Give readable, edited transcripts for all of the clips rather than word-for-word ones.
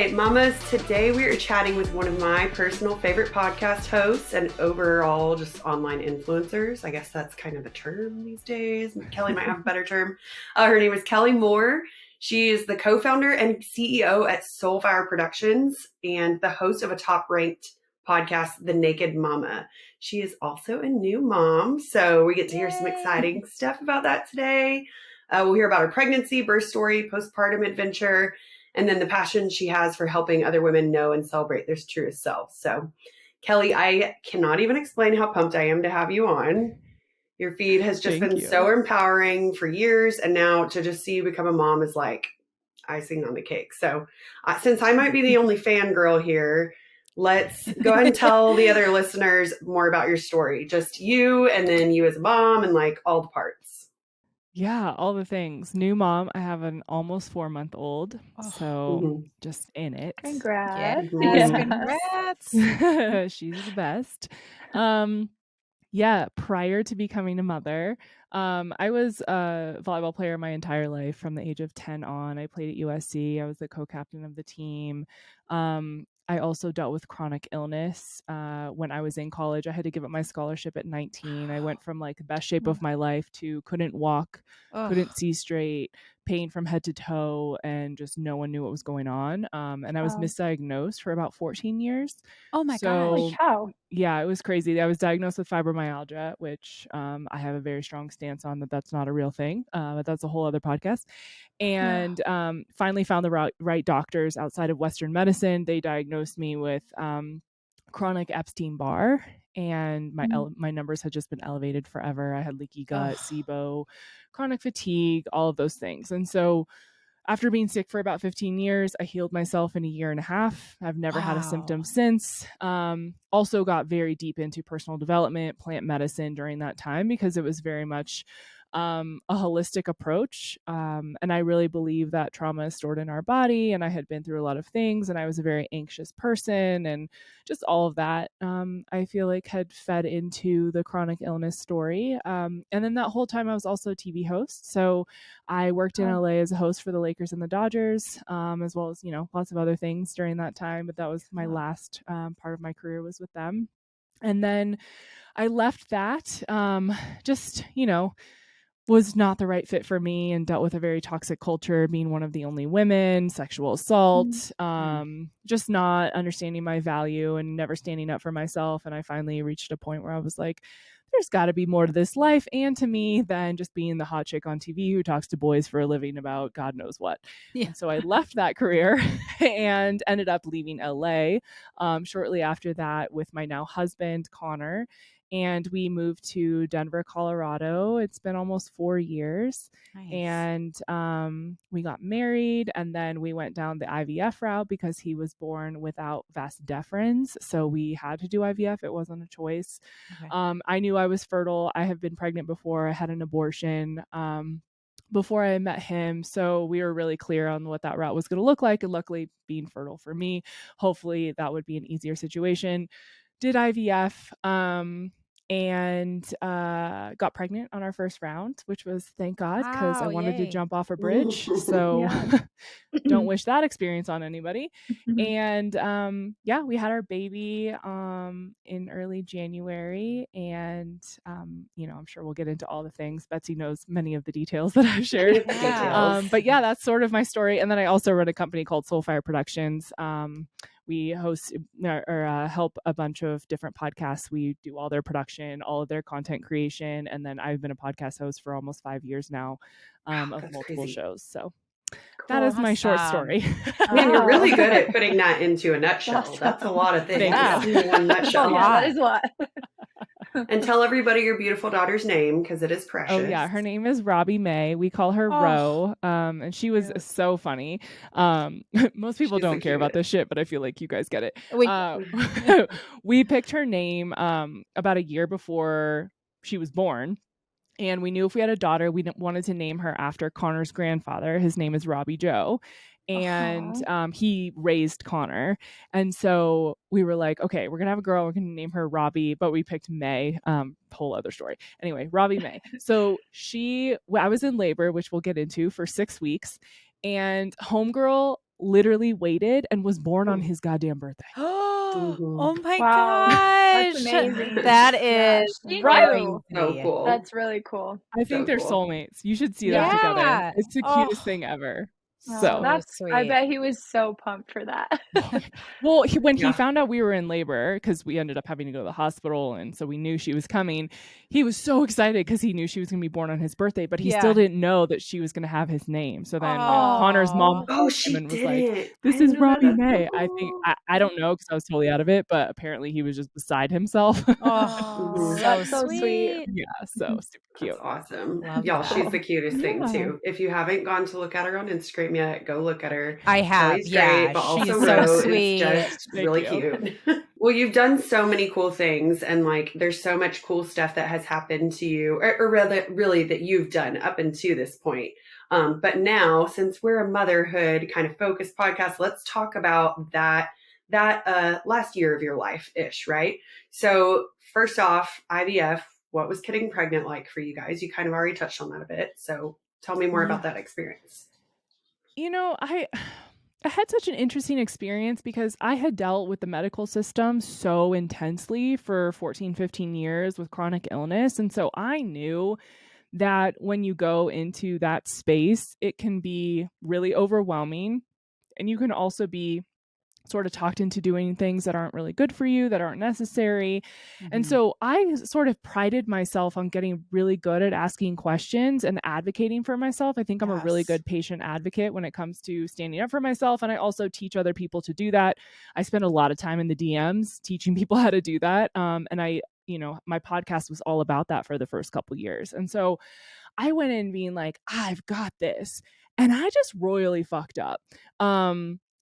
right, mamas, today we are chatting with one of my personal favorite podcast hosts and overall just online influencers. I guess that's kind of the term these days. Kelli might have a better term. Her name is Kelli Moore. She is the co-founder and CEO at Soulfire Productions and the host of a top-ranked podcast, The Naked Mama. She is also a new mom, so we get to hear some exciting stuff about that today. We'll hear about her pregnancy, birth story, postpartum adventure, and then the passion she has for helping other women know and celebrate their truest self. So, Kelli, I cannot even explain how pumped I am to have you on. Your feed has just been so empowering for years, and now to just see you become a mom is like icing on the cake. So, since I might be the only fangirl here, let's go ahead and tell the other listeners more about your story. Just you, and then you as a mom, and like all the parts. Yeah, all the things. New mom. I have an almost 4-month-old, so just in it. Congrats. Congrats. She's the best. Yeah, prior to becoming a mother, I was a volleyball player my entire life from the age of 10 on. I played at USC. I was the co-captain of the team. I also dealt with chronic illness. When I was in college, I had to give up my scholarship at 19. I went from like the best shape of my life to couldn't walk, couldn't see straight, pain from head to toe, and just no one knew what was going on. And I was misdiagnosed for about 14 years. Oh my gosh. How? Yeah, it was crazy. I was diagnosed with fibromyalgia, which I have a very strong stance on that's not a real thing, but that's a whole other podcast. And finally found the right doctors outside of Western medicine. They diagnosed me with chronic Epstein-Barr, and my numbers had just been elevated forever. I had leaky gut, SIBO, chronic fatigue, all of those things. And so after being sick for about 15 years, I healed myself in a year and a half. I've never had a symptom since. Also got very deep into personal development, plant medicine during that time because it was very much a holistic approach. And I really believe that trauma is stored in our body, and I had been through a lot of things, and I was a very anxious person, and just all of that, I feel like had fed into the chronic illness story. And then that whole time I was also a TV host. So I worked in LA as a host for the Lakers and the Dodgers, as well as, lots of other things during that time. But that was my last part of my career was with them. And then I left that, was not the right fit for me, and dealt with a very toxic culture, being one of the only women, sexual assault, just not understanding my value and never standing up for myself. And I finally reached a point where I was like, there's got to be more to this life and to me than just being the hot chick on TV who talks to boys for a living about God knows what. Yeah. And so I left that career and ended up leaving LA shortly after that with my now husband, Connor. And we moved to Denver, Colorado. It's been almost 4 years. Nice. And we got married, and then we went down the IVF route because he was born without vas deferens. So we had to do IVF. It wasn't a choice. Okay. I knew I was fertile. I have been pregnant before. I had an abortion before I met him. So we were really clear on what that route was going to look like. And luckily, being fertile for me, hopefully that would be an easier situation. Did IVF. And got pregnant on our first round, which was, thank God, because I wanted to jump off a bridge. So don't wish that experience on anybody. And we had our baby in early January. And, I'm sure we'll get into all the things. Betsy knows many of the details that I've shared. But yeah, that's sort of my story. And then I also run a company called Soulfire Productions. We host or help a bunch of different podcasts. We do all their production, all of their content creation. And then I've been a podcast host for almost 5 years now of multiple crazy shows. So that is my short story. Man, you're really good at putting that into a nutshell. That's a lot of things. In one nutshell. That is a lot. And tell everybody your beautiful daughter's name, because it is precious. Oh yeah, her name is Robbie May. We call her Ro, and she was so funny. Most people don't care about this shit, but I feel like you guys get it. We picked her name about a year before she was born. And we knew if we had a daughter, we wanted to name her after Connor's grandfather. His name is Robbie Joe. And he raised Connor. And so we were like, okay, we're going to have a girl. We're going to name her Robbie, but we picked May. Whole other story. Anyway, Robbie May. So I was in labor, which we'll get into, for 6 weeks. And homegirl literally waited and was born on his goddamn birthday. Oh my Wow. gosh. That's amazing. That is Right. crazy. So cool. That's really cool. I think So they're cool. soulmates. You should see them together. Yeah. It's the cutest thing ever. So that's sweet. I bet he was so pumped for that. Well, when he found out we were in labor, because we ended up having to go to the hospital, and so we knew she was coming, he was so excited because he knew she was going to be born on his birthday, but he still didn't know that she was going to have his name. So then Connor's mom called him and was like, "This is Robbie May." I think I don't know because I was totally out of it, but apparently he was just beside himself. That's so sweet. Yeah, so super cute. That's awesome. Love Y'all, that. she's the cutest thing too. If you haven't gone to look at her on Instagram yet, go look at her. I have. Kelly's great, but she's also so Rose sweet. is just really cute. Well, you've done so many cool things, and like there's so much cool stuff that has happened to you, or rather, really that you've done up until this point. But now, since we're a motherhood kind of focused podcast, let's talk about that last year of your life-ish, right? So first off, IVF, what was getting pregnant like for you guys? You kind of already touched on that a bit. So tell me more about that experience. You know, I had such an interesting experience because I had dealt with the medical system so intensely for 14, 15 years with chronic illness. And so I knew that when you go into that space, it can be really overwhelming. And you can also be sort of talked into doing things that aren't really good for you, that aren't necessary. And so I sort of prided myself on getting really good at asking questions and advocating for myself. I think I'm a really good patient advocate when it comes to standing up for myself. And I also teach other people to do that. I spend a lot of time in the DMs teaching people how to do that. And my podcast was all about that for the first couple years. And so I went in being like, I've got this. And I just royally fucked up.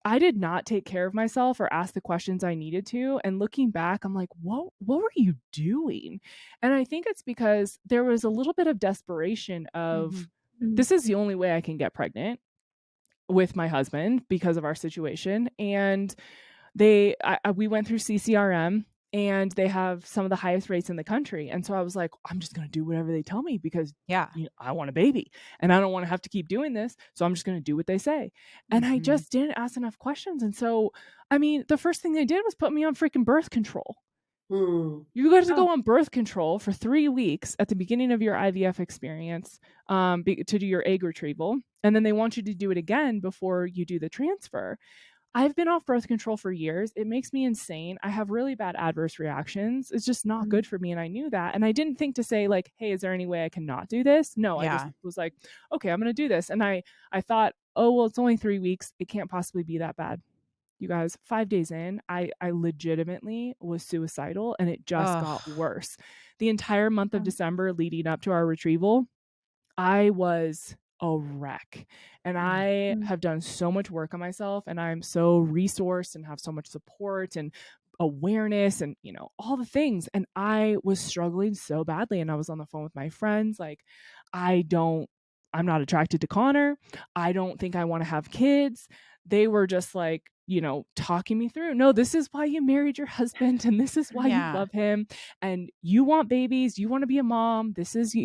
I did not take care of myself or ask the questions I needed to. And looking back, I'm like, what were you doing? And I think it's because there was a little bit of desperation of this is the only way I can get pregnant with my husband because of our situation. And we went through CCRM, and they have some of the highest rates in the country. And so I was like, I'm just going to do whatever they tell me because I want a baby and I don't want to have to keep doing this. So I'm just going to do what they say. And I just didn't ask enough questions. And so, I mean, the first thing they did was put me on freaking birth control. You got to go on birth control for 3 weeks at the beginning of your IVF experience to do your egg retrieval. And then they want you to do it again before you do the transfer. I've been off birth control for years. It makes me insane. I have really bad adverse reactions. It's just not good for me. And I knew that. And I didn't think to say like, hey, is there any way I can not do this? No, I just was like, okay, I'm going to do this. And I thought, oh, well, it's only 3 weeks. It can't possibly be that bad. You guys, 5 days in, I legitimately was suicidal, and it just got worse. The entire month of December leading up to our retrieval, I was a wreck. And I have done so much work on myself, and I'm so resourced and have so much support and awareness and, all the things. And I was struggling so badly. And I was on the phone with my friends. Like, I'm not attracted to Connor. I don't think I want to have kids. They were just like, talking me through. No, this is why you married your husband, and this is why you love him, and you want babies. You want to be a mom. This is,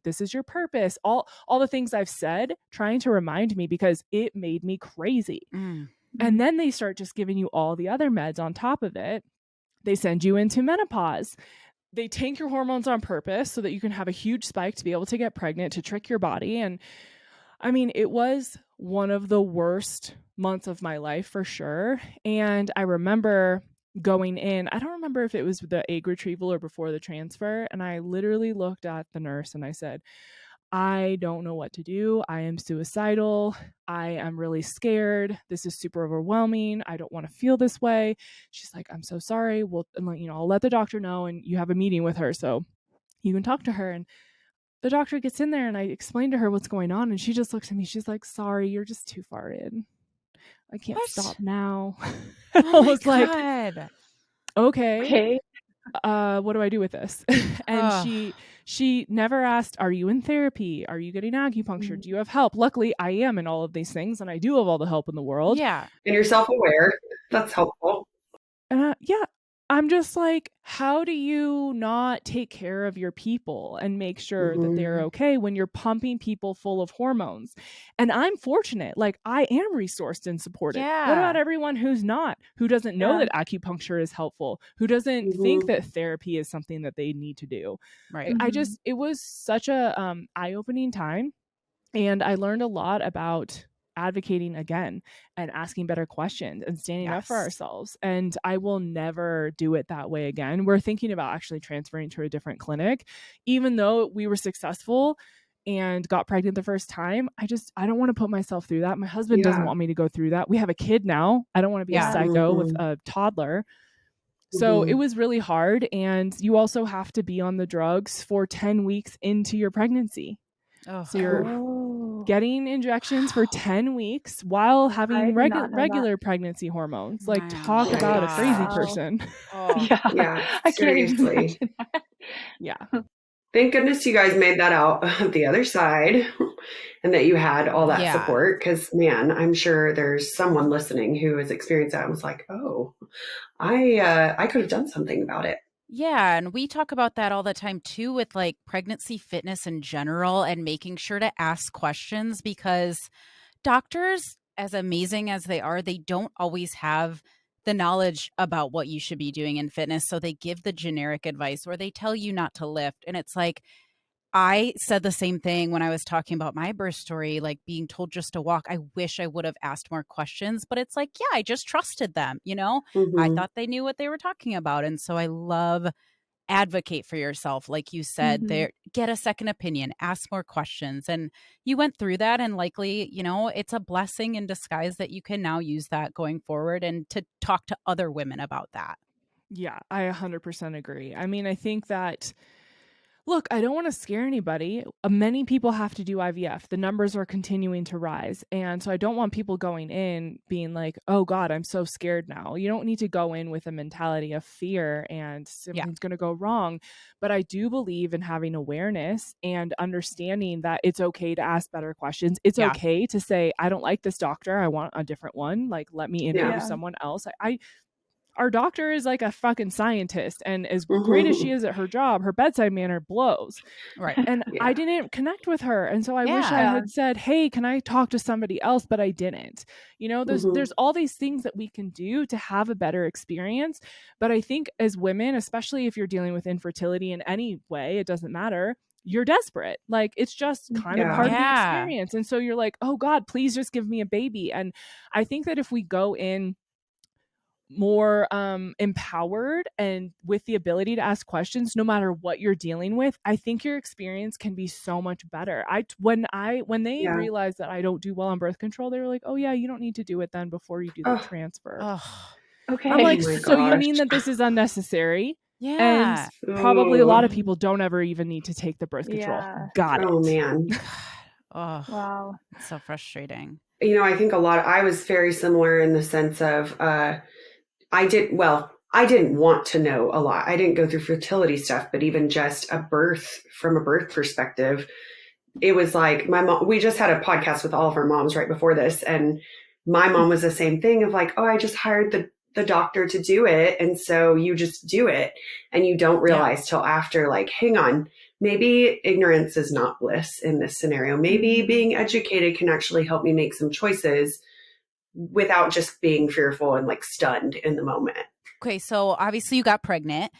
this is your purpose. All the things I've said, trying to remind me because it made me crazy. And then they start just giving you all the other meds on top of it. They send you into menopause. They tank your hormones on purpose so that you can have a huge spike to be able to get pregnant, to trick your body. And I mean, it was one of the worst months of my life for sure. And I remember going in, I don't remember if it was the egg retrieval or before the transfer. And I literally looked at the nurse and I said, I don't know what to do. I am suicidal. I am really scared. This is super overwhelming. I don't want to feel this way. She's like, I'm so sorry. Well, I'll let the doctor know, and you have a meeting with her so you can talk to her. And the doctor gets in there and I explained to her what's going on, and she just looks at me. She's like, sorry, you're just too far in. I can't stop now. I was like, okay. What do I do with this? And she never asked, are you in therapy? Are you getting acupuncture? Do you have help? Luckily, I am in all of these things, and I do have all the help in the world. Yeah. And you're self-aware. That's helpful. Yeah. I'm just like, how do you not take care of your people and make sure that they're okay when you're pumping people full of hormones? And I'm fortunate, like I am resourced and supported. Yeah. What about everyone who's not, who doesn't know that acupuncture is helpful, who doesn't think that therapy is something that they need to do? Right. It was such a eye-opening time. And I learned a lot about advocating again and asking better questions and standing up for ourselves. And I will never do it that way again. We're thinking about actually transferring to a different clinic. Even though we were successful and got pregnant the first time, I don't want to put myself through that. My husband doesn't want me to go through that. We have a kid now. I don't want to be a psycho with a toddler. So it was really hard. And you also have to be on the drugs for 10 weeks into your pregnancy. So you're getting injections for 10 weeks while having regular pregnancy hormones. Like, talk about a crazy person. I can't even imagine that. Yeah. Thank goodness you guys made that out of the other side and that you had all that support. Because, man, I'm sure there's someone listening who has experienced that and was like, oh, I could have done something about it. Yeah. And we talk about that all the time too, with like pregnancy fitness in general and making sure to ask questions, because doctors, as amazing as they are, they don't always have the knowledge about what you should be doing in fitness. So they give the generic advice or they tell you not to lift. And it's like, I said the same thing when I was talking about my birth story, like being told just to walk. I wish I would have asked more questions, but it's like, yeah, I just trusted them. You know, I thought they knew what they were talking about. And so I love advocate for yourself. Like you said, there, get a second opinion, ask more questions. And you went through that, and likely, you know, it's a blessing in disguise that you can now use that going forward and to talk to other women about that. Yeah, I 100% agree. I mean, I think that, look, I don't want to scare anybody. Many people have to do IVF. The numbers are continuing to rise. And so I don't want people going in being like, oh God, I'm so scared now. You don't need to go in with a mentality of fear and something's going to go wrong. But I do believe in having awareness and understanding that it's okay to ask better questions. It's okay to say, I don't like this doctor. I want a different one. Like, let me interview someone else. Our doctor is like a fucking scientist, and as great as she is at her job, her bedside manner blows. Right. And I didn't connect with her. And so I wish I had said, hey, can I talk to somebody else? But I didn't. You know, there's all these things that we can do to have a better experience. But I think as women, especially if you're dealing with infertility in any way, it doesn't matter. You're desperate. Like, it's just kind of part of the experience. And so you're like, oh God, please just give me a baby. And I think that if we go in more empowered and with the ability to ask questions no matter what you're dealing with, I think your experience can be so much better. When they realized that I don't do well on birth control, they were like, oh yeah, you don't need to do it then before you do the transfer. Okay. I'm like, Oh so you mean that this is unnecessary? Yeah. And probably a lot of people don't ever even need to take the birth control. Got it. Oh man. Oh wow. It's so frustrating. You know, I think I was very similar in the sense of, I didn't want to know a lot. I didn't go through fertility stuff, but even just from a birth perspective, it was like my mom, we just had a podcast with all of our moms right before this. And my mom was the same thing of like, oh, I just hired the doctor to do it. And so you just do it. And you don't realize till after, like, hang on, maybe ignorance is not bliss in this scenario. Maybe being educated can actually help me make some choices without just being fearful and like stunned in the moment. Okay. So obviously you got pregnant.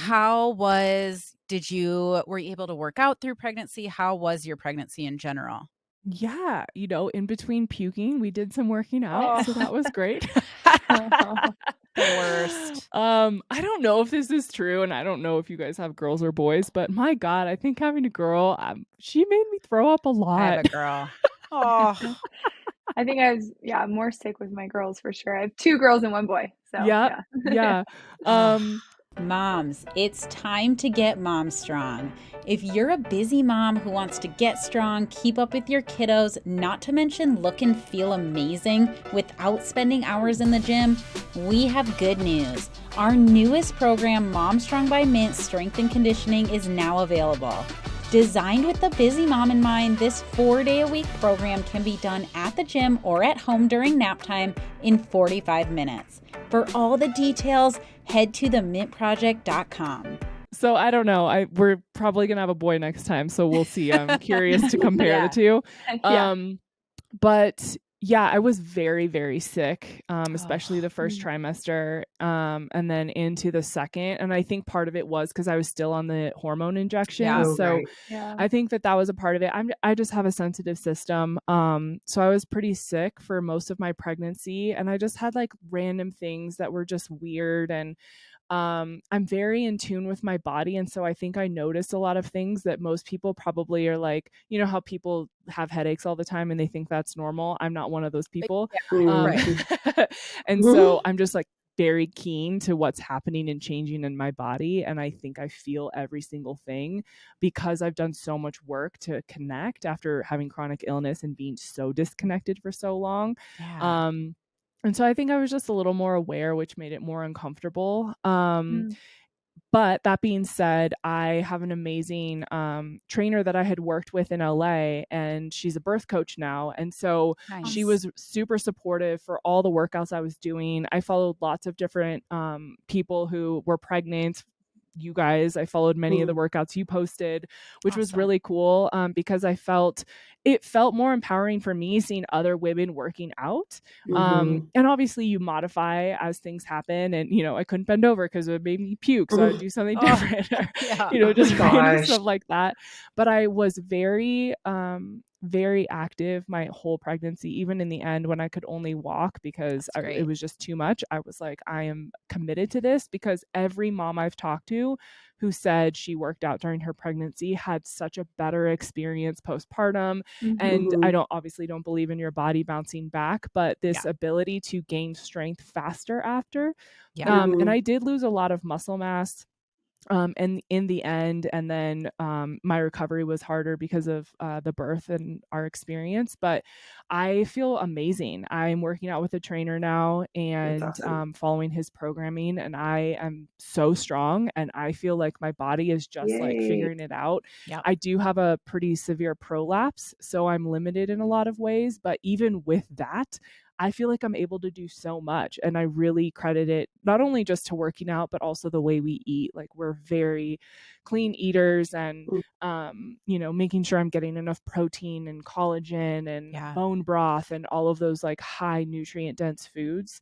Were you able to work out through pregnancy? How was your pregnancy in general? Yeah. You know, in between puking, we did some working out. So that was great. The worst. I don't know if this is true, and I don't know if you guys have girls or boys, but my God, I think having a girl, she made me throw up a lot. I have a girl. Oh. I think I was, more sick with my girls for sure. I have 2 girls and 1 boy. So yeah. Moms, it's time to get mom strong. If you're a busy mom who wants to get strong, keep up with your kiddos, not to mention look and feel amazing without spending hours in the gym, we have good news. Our newest program, Mom Strong by Mint Strength and Conditioning, is now available. Designed with the busy mom in mind, this 4-day-a-week program can be done at the gym or at home during nap time in 45 minutes. For all the details, head to themintproject.com. So I don't know. We're probably gonna have a boy next time, so we'll see. I'm curious to compare the two. Yeah. But yeah, I was very, very sick, especially the first trimester, and then into the second. And I think part of it was because I was still on the hormone injection. Yeah. Oh, So right. Yeah. I think that was a part of it. I just have a sensitive system. So I was pretty sick for most of my pregnancy, and I just had like random things that were just weird. And I'm very in tune with my body. And so I think I notice a lot of things that most people probably are like, you know, how people have headaches all the time and they think that's normal. I'm not one of those people. Right. And so I'm just like very keen to what's happening and changing in my body. And I think I feel every single thing because I've done so much work to connect after having chronic illness and being so disconnected for so long. Yeah. And so I think I was just a little more aware, which made it more uncomfortable. Mm. But that being said, I have an amazing trainer that I had worked with in LA, and she's a birth coach now. And so she was super supportive for all the workouts I was doing. I followed lots of different people who were pregnant. You guys, I followed many of the workouts you posted, which was really cool because it felt more empowering for me seeing other women working out. And obviously you modify as things happen, and you know, I couldn't bend over because it would make me puke, so I'd do something different, or, you know, just random stuff like that. But I was very very active my whole pregnancy, even in the end when I could only walk because it was just too much. I was like, I am committed to this, because every mom I've talked to who said she worked out during her pregnancy had such a better experience postpartum. And I obviously don't believe in your body bouncing back, but this ability to gain strength faster after. And I did lose a lot of muscle mass and in the end, and then my recovery was harder because of the birth and our experience, but I feel amazing. I'm working out with a trainer now and following his programming, and I am so strong, and I feel like my body is just like figuring it out. I do have a pretty severe prolapse, so I'm limited in a lot of ways, but even with that, I feel like I'm able to do so much. And I really credit it not only just to working out, but also the way we eat. Like, we're very clean eaters, and, you know, making sure I'm getting enough protein and collagen and bone broth and all of those like high nutrient dense foods.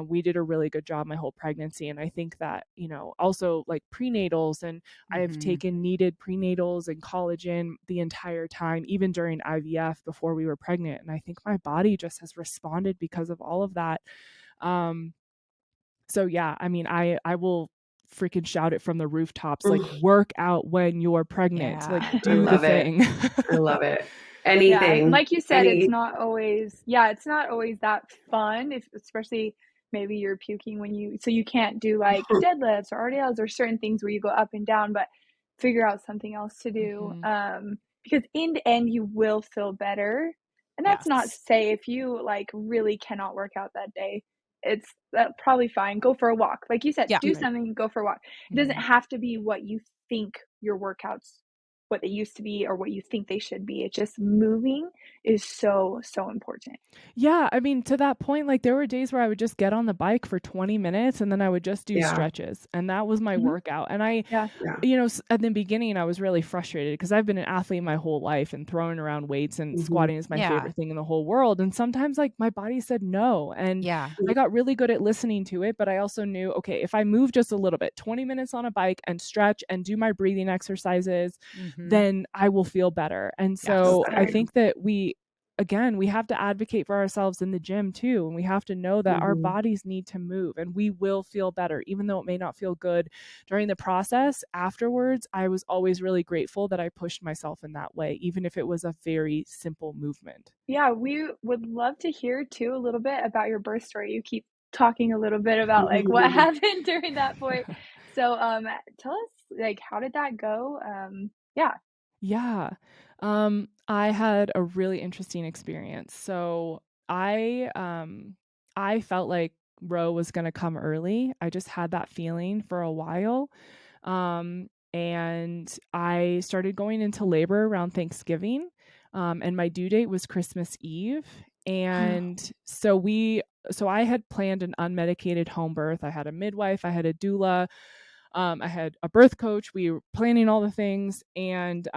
We did a really good job my whole pregnancy. And I think that, you know, also like prenatals, and I have taken needed prenatals and collagen the entire time, even during IVF before we were pregnant. And I think my body just has responded because of all of that. So yeah, I mean, I will freaking shout it from the rooftops, like, work out when you're pregnant, like, do the thing. I love it. Anything. Yeah, like you said, it's not always that fun, especially maybe you're puking so you can't do like deadlifts or RDLs or certain things where you go up and down, but figure out something else to do. Because in the end you will feel better. And that's not to say if you like really cannot work out that day, it's probably fine. Go for a walk. Like you said, do something, go for a walk. It doesn't have to be what you think your workouts, what they used to be or what you think they should be. It's just moving is so important. Yeah, I mean, to that point, like, there were days where I would just get on the bike for 20 minutes and then I would just do stretches, and that was my workout. And I you know, at the beginning I was really frustrated because I've been an athlete my whole life, and throwing around weights and squatting is my favorite thing in the whole world. And sometimes like my body said no, and I got really good at listening to it. But I also knew, okay, if I move just a little bit, 20 minutes on a bike and stretch and do my breathing exercises, then I will feel better. And so I think that we have to advocate for ourselves in the gym too. And we have to know that our bodies need to move, and we will feel better, even though it may not feel good during the process. Afterwards, I was always really grateful that I pushed myself in that way, even if it was a very simple movement. Yeah, we would love to hear too a little bit about your birth story. You keep talking a little bit about like what happened during that point. So tell us, like, how did that go? Yeah. I had a really interesting experience. So I felt like Roe was going to come early. I just had that feeling for a while. And I started going into labor around Thanksgiving. And my due date was Christmas Eve. And so so I had planned an unmedicated home birth. I had a midwife, I had a doula, I had a birth coach. We were planning all the things, and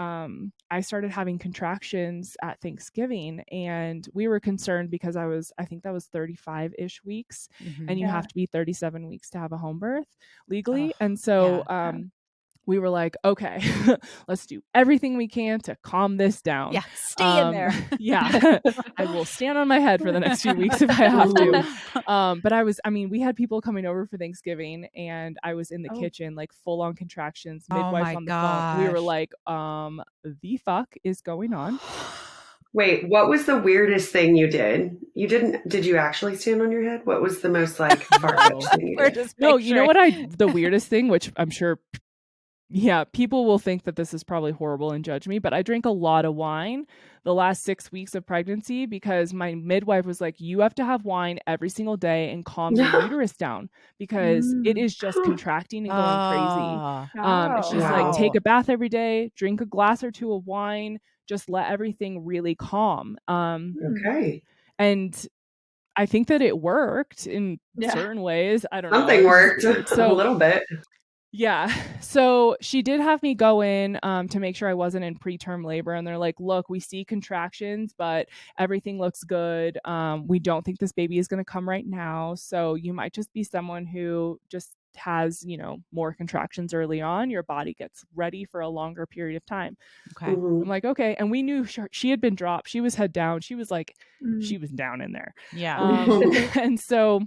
I started having contractions at Thanksgiving, and we were concerned because I think that was 35-ish weeks, and you have to be 37 weeks to have a home birth legally. And so we were like, okay, let's do everything we can to calm this down. Yeah, stay in there. Yeah, I will stand on my head for the next few weeks if I have to. But we had people coming over for Thanksgiving, and I was in the kitchen, like full on contractions, midwife on the phone. We were like, the fuck is going on? Wait, what was the weirdest thing you did? Did you actually stand on your head? What was the most like far-fetched thing you did? No, you know what the weirdest thing, which I'm sure people will think that this is probably horrible and judge me, but I drank a lot of wine the last 6 weeks of pregnancy because my midwife was like, you have to have wine every single day and calm your uterus down because it is just contracting and going crazy. She's like, take a bath every day, drink a glass or two of wine, just let everything really calm. Okay. And I think that it worked in certain ways. I don't know. Something worked a little bit. Yeah. So she did have me go in to make sure I wasn't in preterm labor. And they're like, look, we see contractions, but everything looks good. We don't think this baby is going to come right now. So you might just be someone who just has, more contractions early on. Your body gets ready for a longer period of time. Okay. I'm like, okay. And we knew she had been dropped. She was head down. She was like, she was down in there. Yeah. And so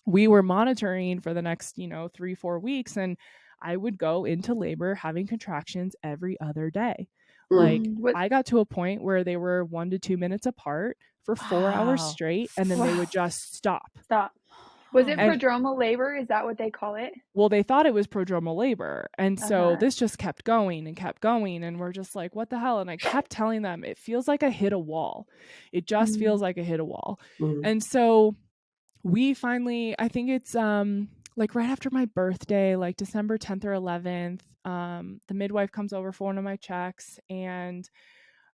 we were monitoring for the next, 3-4 weeks, and I would go into labor having contractions every other day. Like I got to a point where they were 1 to 2 minutes apart for 4 hours straight, and then they would just stop. Was it prodromal labor? Is that what they call it? Well, they thought it was prodromal labor. And so this just kept going. And we're just like, what the hell? And I kept telling them, it feels like I hit a wall. It just feels like I hit a wall. And so we finally, I think it's like right after my birthday, like December 10th or 11th, the midwife comes over for one of my checks, and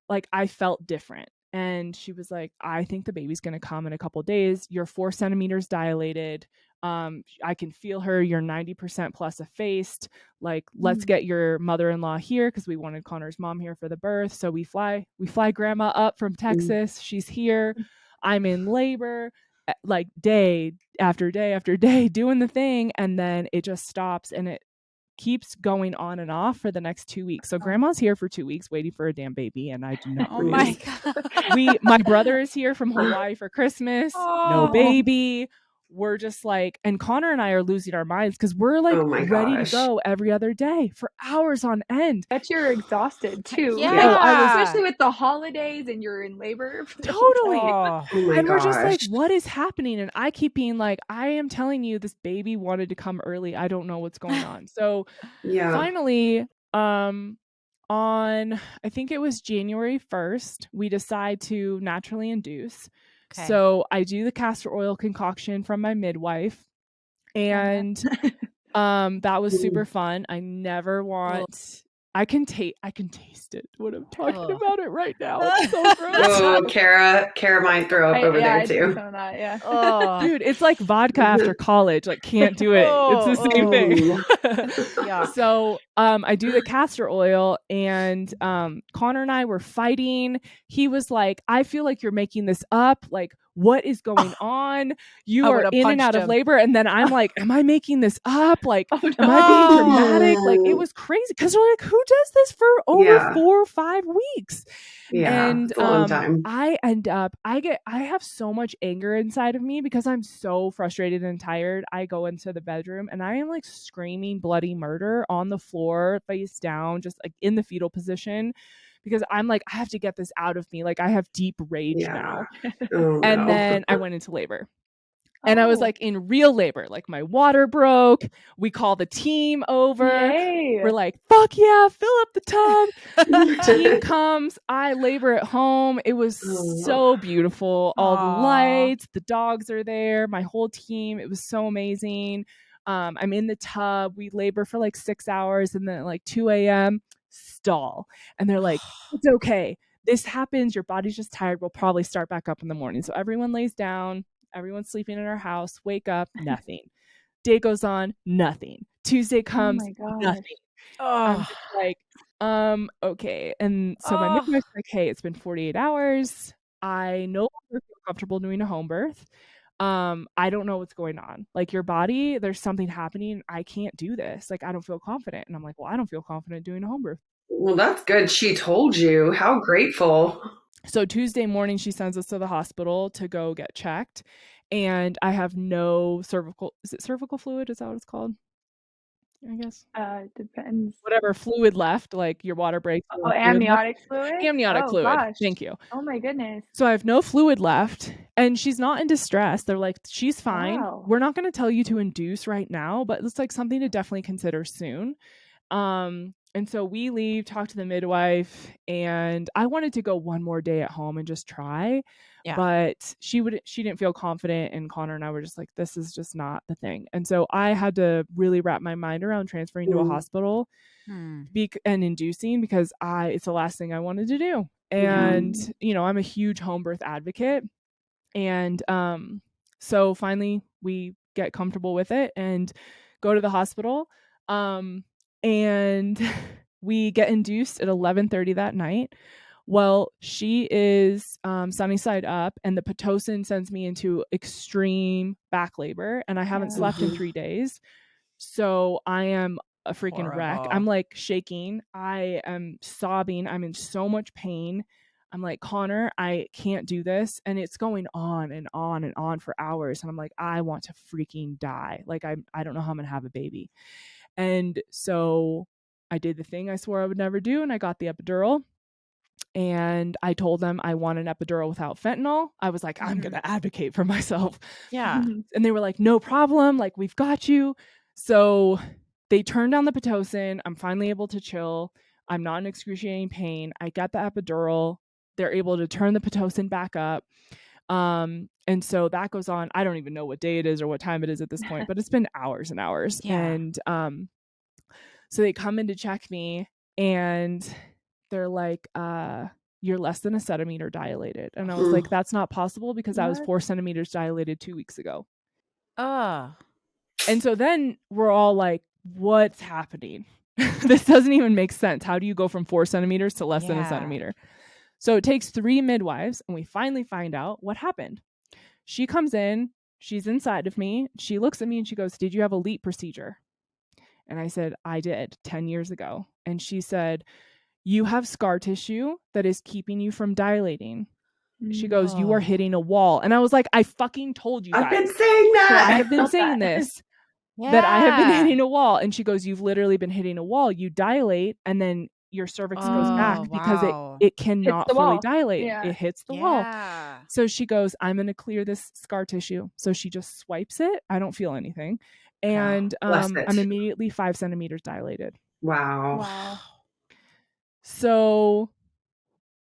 like I felt different. And she was like, I think the baby's going to come in a couple days. You're 4 centimeters dilated. I can feel her. You're 90% plus effaced. Like, let's get your mother-in-law here, because we wanted Connor's mom here for the birth. So we fly grandma up from Texas. She's here. I'm in labor, like day after day after day doing the thing, and then it just stops, and it keeps going on and off for the next 2 weeks. So grandma's here for 2 weeks waiting for a damn baby, and I do not my God. My brother is here from Hawaii for Christmas. No baby. We're just like, and Connor and I are losing our minds because we're like ready to go every other day for hours on end. Bet you're exhausted too. Especially with the holidays and you're in labor. Totally. And we're just like, what is happening? And I keep being like, I am telling you, this baby wanted to come early. I don't know what's going on. So finally, on, I think it was January 1st, we decide to naturally induce. Okay. So I do the castor oil concoction from my midwife, and that was super fun. I never want. I can taste it when I'm talking about it right now. It's so gross. Oh, Kara might throw up over there too. Some of that, Dude, it's like vodka after college. Like, can't do it. It's the same thing. So I do the castor oil, and Connor and I were fighting. He was like, I feel like you're making this up. Like, what is going on? You are in and out of labor. And then I'm like, am I making this up? Like, am I being dramatic? Like, it was crazy. Because we're like, who does this for over 4 or 5 weeks? And it's a long time. I have so much anger inside of me because I'm so frustrated and tired. I go into the bedroom and I am like screaming bloody murder on the floor, face down, just like in the fetal position, because I'm like, I have to get this out of me. Like, I have deep rage now. And then I went into labor. And I was like in real labor, like my water broke. We call the team over. Yay. We're like, fuck yeah, fill up the tub. Team comes. I labor at home. It was so beautiful. All the lights, the dogs are there, my whole team. It was so amazing. I'm in the tub. We labor for like 6 hours, and then at like 2 a.m. stall. And they're like, it's okay. This happens. Your body's just tired. We'll probably start back up in the morning. So everyone lays down. Everyone's sleeping in our house. Wake up, nothing. Day goes on, nothing. Tuesday comes, my gosh. nothing. I'm just like, okay. And so my midwife's like, hey, it's been 48 hours. I no longer feel comfortable doing a home birth. I don't know what's going on. Like, your body, there's something happening. I can't do this. Like, I don't feel confident. And I'm like, well, I don't feel confident doing a home birth. Well, that's good. She told you. How grateful. So Tuesday morning, she sends us to the hospital to go get checked. And I have no cervical, is it cervical fluid? Is that what it's called? I guess. Depends. Whatever fluid left, like your water breaks. Oh, amniotic fluid? Amniotic fluid. Gosh. Thank you. Oh my goodness. So I have no fluid left, and she's not in distress. They're like, she's fine. Wow. We're not going to tell you to induce right now, but it's like something to definitely consider soon. And so we leave, talk to the midwife, and I wanted to go one more day at home and just try. Yeah. But she didn't feel confident, and Connor and I were just like, this is just not the thing. And so I had to really wrap my mind around transferring to a hospital and inducing, because it's the last thing I wanted to do. And, you know, I'm a huge home birth advocate. And so finally we get comfortable with it and go to the hospital. And we get induced at 11:30 that night. Well, she is sunny side up, and the Pitocin sends me into extreme back labor, and I haven't slept in 3 days. So I am a freaking wreck. I'm like shaking. I am sobbing. I'm in so much pain. I'm like, Connor, I can't do this. And it's going on and on and on for hours. And I'm like, I want to freaking die. Like, I don't know how I'm going to have a baby. And so I did the thing I swore I would never do, and I got the epidural. And I told them I want an epidural without fentanyl. I was like, I'm going to advocate for myself. Yeah. And they were like, no problem. Like, we've got you. So they turned down the Pitocin. I'm finally able to chill. I'm not in excruciating pain. I got the epidural. They're able to turn the Pitocin back up. And so that goes on. I don't even know what day it is or what time it is at this point, but it's been hours and hours. Yeah. And so they come in to check me, and they're like, you're less than a centimeter dilated. And I was like, that's not possible, because I was 4 centimeters dilated 2 weeks ago. And so then we're all like, what's happening? This doesn't even make sense. How do you go from 4 centimeters to less than a centimeter? So it takes 3 midwives, and we finally find out what happened. She comes in, she's inside of me. She looks at me and she goes, did you have a LEAP procedure? And I said, I did 10 years ago. And she said, you have scar tissue that is keeping you from dilating. She goes, you are hitting a wall. And I was like, I fucking told you guys. I've been saying that. So I have been saying this, that I have been hitting a wall. And she goes, you've literally been hitting a wall. You dilate, and then your cervix goes back because it cannot fully dilate. Yeah. It hits the wall. So she goes, I'm going to clear this scar tissue. So she just swipes it. I don't feel anything. And I'm immediately 5 centimeters dilated. Wow. So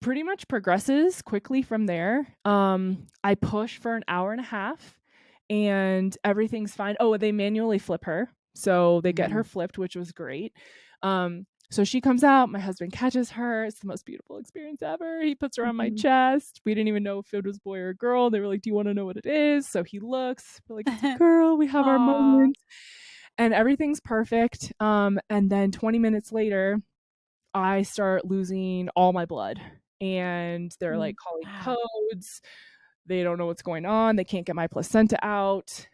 pretty much progresses quickly from there. I push for an hour and a half, and everything's fine. Oh, they manually flip her. So they get her flipped, which was great. So she comes out, my husband catches her. It's the most beautiful experience ever. He puts her on my chest. We didn't even know if it was boy or girl. They were like, do you want to know what it is? So he looks, we're like, it's a girl. We have our moments, and everything's perfect. And then 20 minutes later, I start losing all my blood, and they're like calling codes. They don't know what's going on. They can't get my placenta out.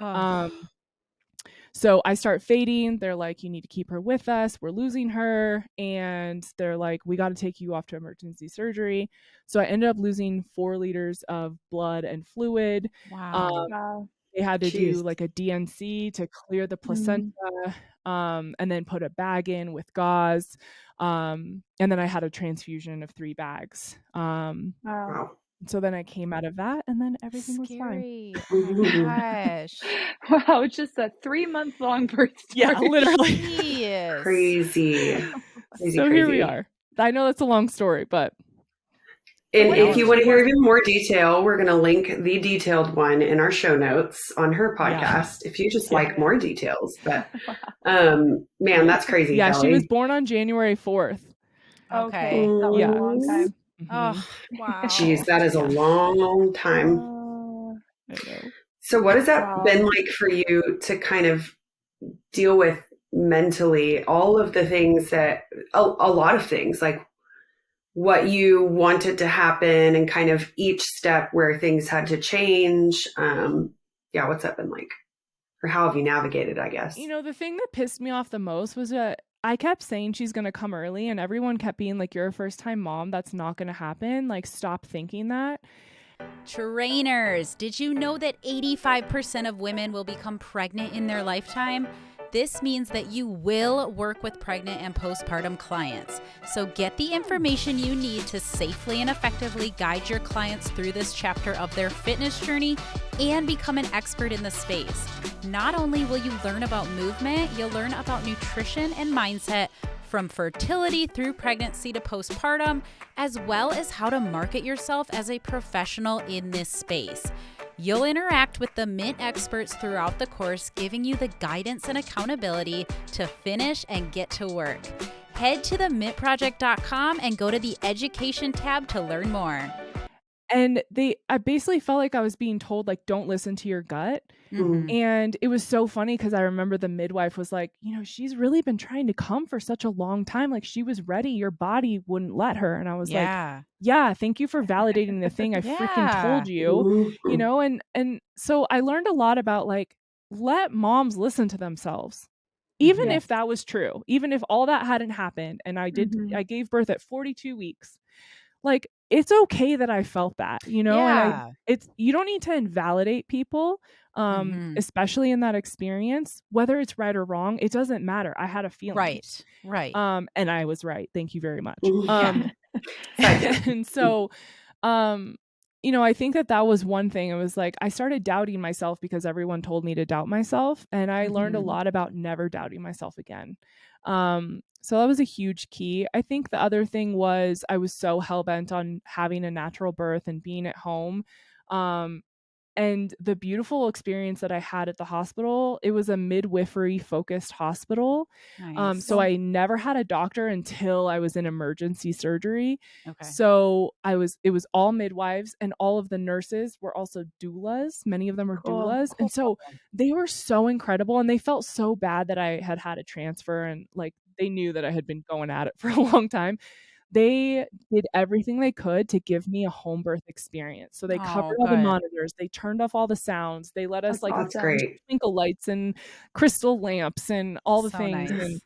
So I start fading. They're like, you need to keep her with us. We're losing her. And they're like, we got to take you off to emergency surgery. So I ended up losing 4 liters of blood and fluid. Wow. They had to do like a DNC to clear the placenta, and then put a bag in with gauze. And then I had a transfusion of 3 bags. Wow. So then I came out of that, and then everything was fine. Oh my gosh. Wow, it's just a 3-month-long birth story. Yeah, literally. Crazy. So here we are. I know that's a long story, but. And if you want to hear even more detail, we're going to link the detailed one in our show notes on her podcast if you just like more details. But man, that's crazy. Yeah, Kelli. She was born on January 4th. Okay. That was a long time. Oh, wow. Jeez, that is a long time. I know. So what has that Wow. been like for you to kind of deal with mentally all of the things that a lot of things, like what you wanted to happen and kind of each step where things had to change? Yeah, what's that been like? Or how have you navigated, I guess? You know, the thing that pissed me off the most was that I kept saying she's going to come early, and everyone kept being like, you're a first-time mom. That's not going to happen. Like, stop thinking that. Trainers, did you know that 85% of women will become pregnant in their lifetime? This means that you will work with pregnant and postpartum clients. So get the information you need to safely and effectively guide your clients through this chapter of their fitness journey and become an expert in the space. Not only will you learn about movement, you'll learn about nutrition and mindset, from fertility through pregnancy to postpartum, as well as how to market yourself as a professional in this space. You'll interact with the Mint experts throughout the course, giving you the guidance and accountability to finish and get to work. Head to themintproject.com and go to the education tab to learn more. And I basically felt like I was being told, like, don't listen to your gut. Mhm. And it was so funny because I remember the midwife was like, you know, she's really been trying to come for such a long time. Like, she was ready. Your body wouldn't let her. And I was like, yeah, thank you for validating the thing I freaking told you, you know? And so I learned a lot about, like, let moms listen to themselves. Even Yes. if that was true, even if all that hadn't happened and I gave birth at 42 weeks, like, it's okay that I felt that, you know, and you don't need to invalidate people, especially in that experience, whether it's right or wrong, it doesn't matter. I had a feeling. Right. And I was right. Thank you very much. And so, you know, I think that was one thing. It was like, I started doubting myself because everyone told me to doubt myself. And I learned a lot about never doubting myself again. So that was a huge key. I think the other thing was I was so hell-bent on having a natural birth and being at home. And the beautiful experience that I had at the hospital, it was a midwifery focused hospital. Nice. So I never had a doctor until I was in emergency surgery. Okay. So it was all midwives, and all of the nurses were also doulas. Many of them were doulas. And so they were so incredible, and they felt so bad that I had a transfer, and like they knew that I had been going at it for a long time. They did everything they could to give me a home birth experience. So they covered all the monitors, they turned off all the sounds, they let us That's great. twinkle lights and crystal lamps and all the things. Nice. And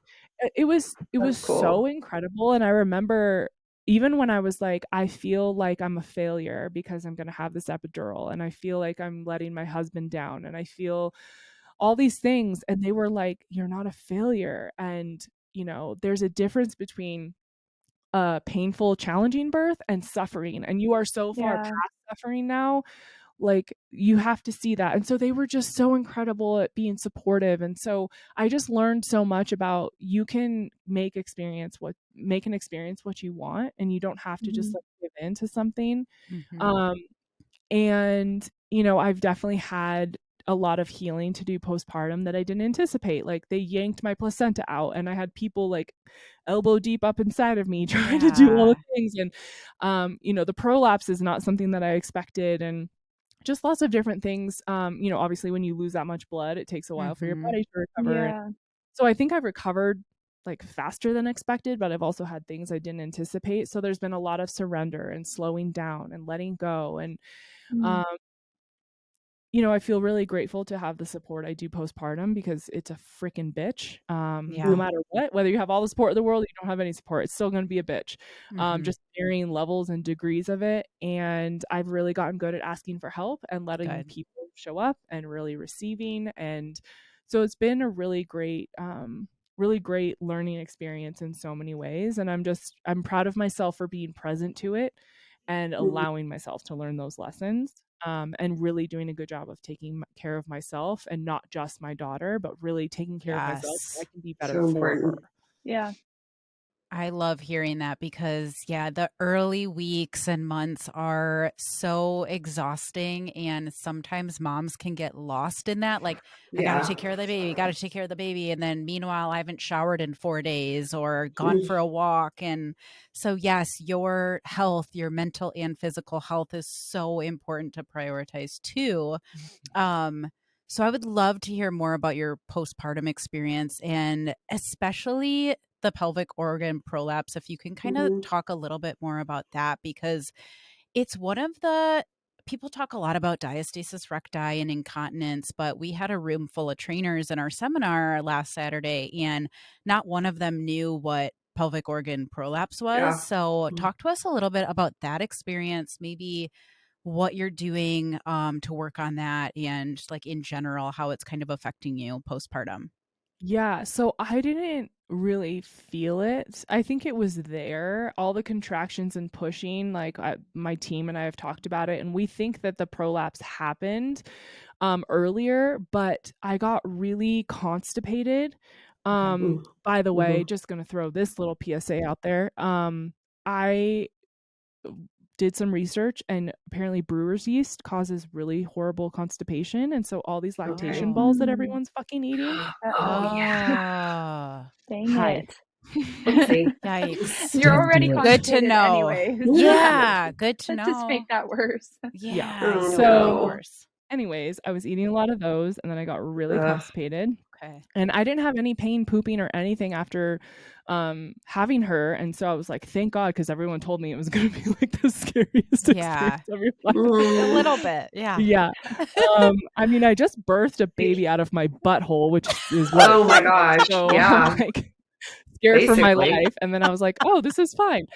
it was Cool. so incredible. And I remember even when I was like, I feel like I'm a failure because I'm going to have this epidural, and I feel like I'm letting my husband down, and I feel all these things. And they were like, you're not a failure. And, you know, there's a difference between a painful, challenging birth and suffering. And you are so far past suffering now. Like, you have to see that. And so they were just so incredible at being supportive. And so I just learned so much about you can make an experience what you want, and you don't have to just like give in to something. And you know, I've definitely had a lot of healing to do postpartum that I didn't anticipate. Like, they yanked my placenta out, and I had people like elbow deep up inside of me trying to do all the things. And you know, the prolapse is not something that I expected, and just lots of different things. You know, obviously when you lose that much blood, it takes a while for your body to recover. So I think I've recovered like faster than expected, but I've also had things I didn't anticipate. So there's been a lot of surrender and slowing down and letting go. And you know, I feel really grateful to have the support I do postpartum, because it's a freaking bitch. No matter what, whether you have all the support in the world or you don't have any support, it's still going to be a bitch. Just varying levels and degrees of it. And I've really gotten good at asking for help and letting people show up and really receiving. And so it's been a really great learning experience in so many ways. And I'm proud of myself for being present to it and allowing myself to learn those lessons. And really doing a good job of taking care of myself, and not just my daughter, but really taking care of myself so I can be better for her. Yeah. I love hearing that because, yeah, the early weeks and months are so exhausting. And sometimes moms can get lost in that. Like, I got to Yeah. take care of the baby, got to take care of the baby. And then meanwhile, I haven't showered in 4 days or gone Mm. for a walk. And so, yes, your health, your mental and physical health is so important to prioritize too. So I would love to hear more about your postpartum experience and especially the pelvic organ prolapse. If you can kind of Mhm. talk a little bit more about that, because it's one of the people talk a lot about diastasis recti and incontinence, but we had a room full of trainers in our seminar last Saturday, and not one of them knew what pelvic organ prolapse was. Yeah. So Mhm. talk to us a little bit about that experience, maybe what you're doing to work on that, and like in general how it's kind of affecting you postpartum. Yeah, so I didn't really feel it. I think it was there, all the contractions and pushing. Like my team and I have talked about it, and we think that the prolapse happened earlier, but I got really constipated. Okay. Ooh. By the way, Mhm. just gonna throw this little PSA out there. I did some research, and apparently brewer's yeast causes really horrible constipation, and so all these Okay. lactation balls that Mm. everyone's fucking eating. Oh, yeah. Oh, Dang Hi. it. Oopsie. yikes. You're Don't already do it. Good to constipated know. anyways. Yeah, good to Let's just know. make that worse. Yeah. Yeah, Oh, you don't want to make it So no. worse. anyways, I was eating a lot of those, and then I got really Ugh. constipated, Okay. and I didn't have any pain pooping or anything after having her, and so I was like, thank God, because everyone told me it was going to be like the scariest Yeah, experience of your life. a Mm. little bit. Yeah. Yeah. I mean, I just birthed a baby out of my butthole, which is what it Oh my felt like. gosh. So Yeah. I'm like scared for my Basically. life, and then I was like, oh, this is fine.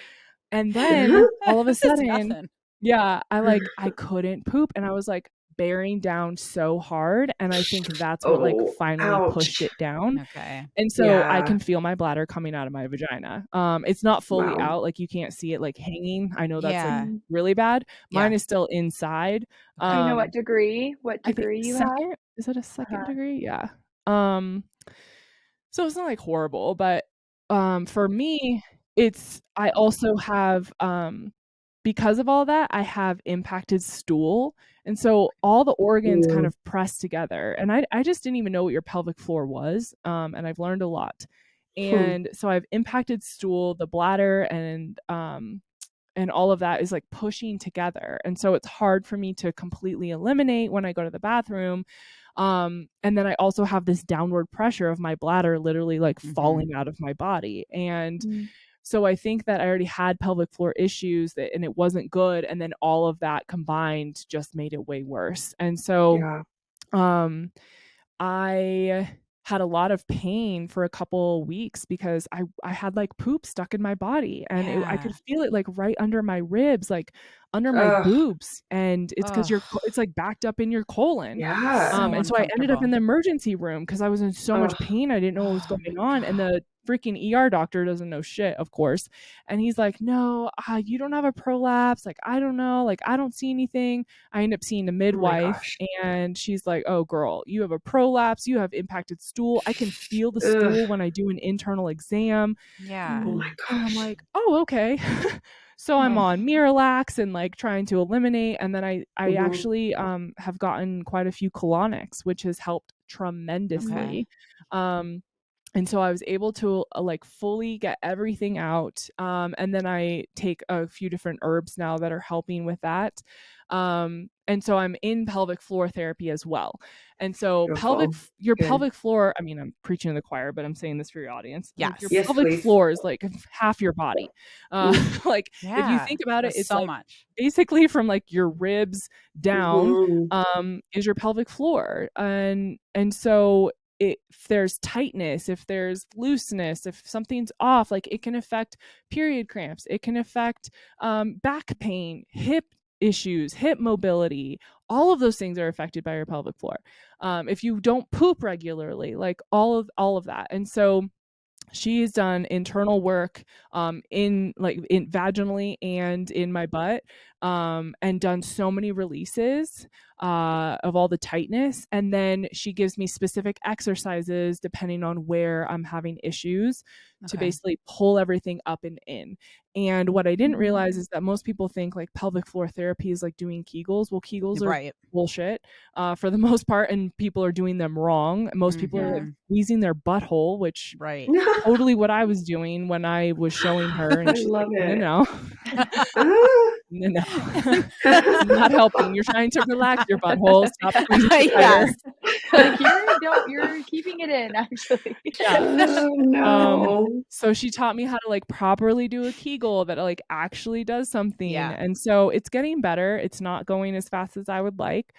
And then all of a This is sudden, nothing. yeah, I couldn't poop, and I was like bearing down so hard, and I think that's what like Oh, finally pushed ouch. it down. Okay. And so I Yeah. can feel my bladder coming out of my vagina. It's not fully Wow. out, like you can't see it like hanging. I know that's like Yeah. Mm. really bad. Mine Yeah. is still inside. Do you Okay. know what degree? What I think degree you have? second. Is it a second Uh-huh. degree? Yeah. So it's not like horrible, but for me, I also have because of all that, I have impacted stool. And so all the organs kind Mm. of press together. And I just didn't even know what your pelvic floor was. And I've learned a lot. Hmm. And so I've impacted stool, the bladder, and all of that is like pushing together. And so it's hard for me to completely eliminate when I go to the bathroom. And then I also have this downward pressure of my bladder literally like falling out of my body. And Mm. so I think that I already had pelvic floor issues and it wasn't good. And then all of that combined just made it way worse. And so Yeah. um I had a lot of pain for a couple weeks because I had like poop stuck in my body, and I Yeah. could feel it like right under my ribs, like under my Ugh. boobs, and it's because Oh, it's like backed up in your colon. Yeah. so And so I ended up in uncomfortable. the emergency room because I was in so much Ugh. pain. I didn't know what was Oh going my on. And God. the freaking ER doctor doesn't know shit, of course. And he's like, no, you don't have a prolapse. Like, I don't know. Like, I don't see anything. I end up seeing a Oh my midwife, gosh. and she's like, oh, girl, you have a prolapse. You have impacted stool. I can feel the Ugh. stool when I do an internal exam. Yeah. Oh Mm. my And I'm gosh. like, oh, okay. So I'm Nice. on Miralax and like trying to eliminate. And then I Mhm. actually have gotten quite a few colonics, which has helped Okay. tremendously. And so I was able to like fully get everything out. And then I take a few different herbs now that are helping with that. And so I'm in pelvic floor therapy as well. And so Beautiful. your Good. pelvic floor, I mean, I'm preaching to the choir, but I'm saying this for your audience. Like your Yes. Yes, pelvic please. floor is like half your body. Mm. Like if you Yeah. think about it, That's it's so like much. basically from like your ribs down Mhm. is your pelvic floor. And so if there's tightness, if there's looseness, if something's off, like it can affect period cramps, it can affect back pain, hip issues, hip mobility. All of those things are affected by your pelvic floor. If you don't poop regularly, like all of that. And so she's done internal work in vaginally and in my butt, and done so many releases of all the tightness. And then she gives me specific exercises depending on where I'm having issues to basically pull everything up and in. And what I didn't realize is that most people think like pelvic floor therapy is like doing Kegels. Well, Kegels are bullshit for the most part, and people are doing them wrong. Most people are like squeezing their butthole, which totally what I was doing when I was showing her. And she's like, no. No, it's not helping. You're trying to relax your butthole. Stop squeezing yes. Like you're keeping it in, actually. Oh, no. So she taught me how to like properly do a Kegel that like actually does something. And so it's getting better. It's not going as fast as I would like.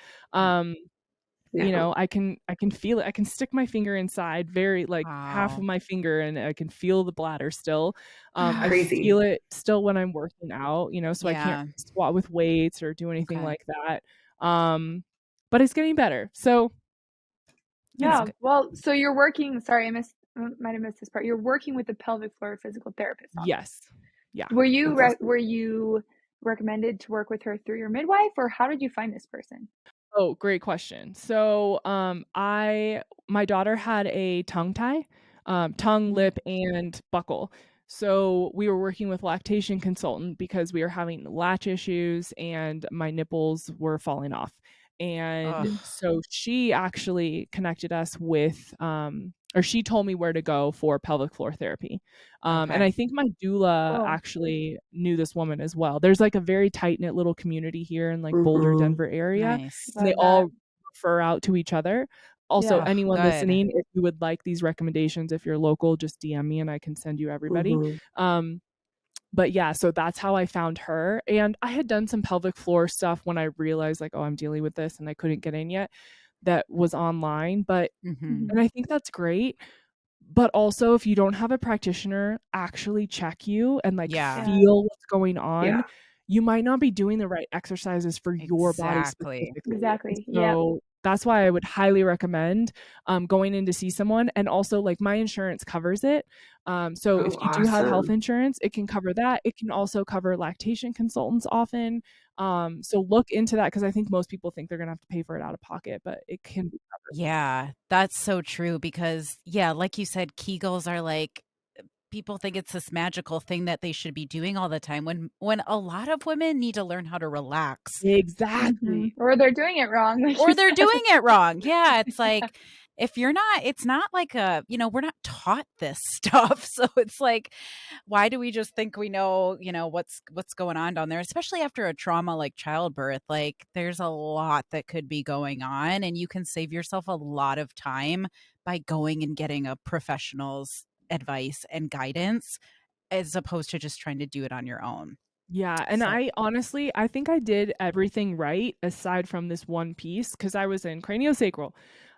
You know, I can feel it. I can stick my finger inside very like half of my finger, and I can feel the bladder still. I feel it still when I'm working out, you know, so I can't squat with weights or do anything like that. But it's getting better. So yeah. Well, so you're working, sorry, might have missed this part. You're working with a pelvic floor physical therapist. Yes. Yeah. Were you recommended to work with her through your midwife, or how did you find this person? Oh, great question. So, my daughter had a tongue tie, tongue, lip, and buckle. So we were working with lactation consultant because we were having latch issues and my nipples were falling off. And so she actually connected us with, or she told me where to go for pelvic floor therapy. And I think my doula actually knew this woman as well. There's like a very tight knit little community here in like Boulder, Denver area. And they all refer out to each other. Also, anyone listening, if you would like these recommendations, if you're local, just DM me and I can send you everybody. But yeah, so that's how I found her. And I had done some pelvic floor stuff when I realized like, oh, I'm dealing with this and I couldn't get in yet. That was online. But and I think that's great. But also, if you don't have a practitioner actually check you and like feel what's going on, you might not be doing the right exercises for your body specifically. Exactly. So that's why I would highly recommend going in to see someone. And also, like, my insurance covers it. So if you do have health insurance, it can cover that. It can also cover lactation consultants often. So look into that, because I think most people think they're gonna have to pay for it out of pocket, but it can be covered. Yeah, that's so true because, like you said, Kegels are like, people think it's this magical thing that they should be doing all the time when a lot of women need to learn how to relax. Exactly. Or they're doing it wrong. Or they're doing it wrong. Yeah, it's like, if you're not, it's not like we're not taught this stuff. So it's like, why do we just think we know, what's going on down there, especially after a trauma like childbirth? Like, there's a lot that could be going on, and you can save yourself a lot of time by going and getting a professional's advice and guidance as opposed to just trying to do it on your own. Yeah. And I honestly, I think I did everything right aside from this one piece, because I was in craniosacral.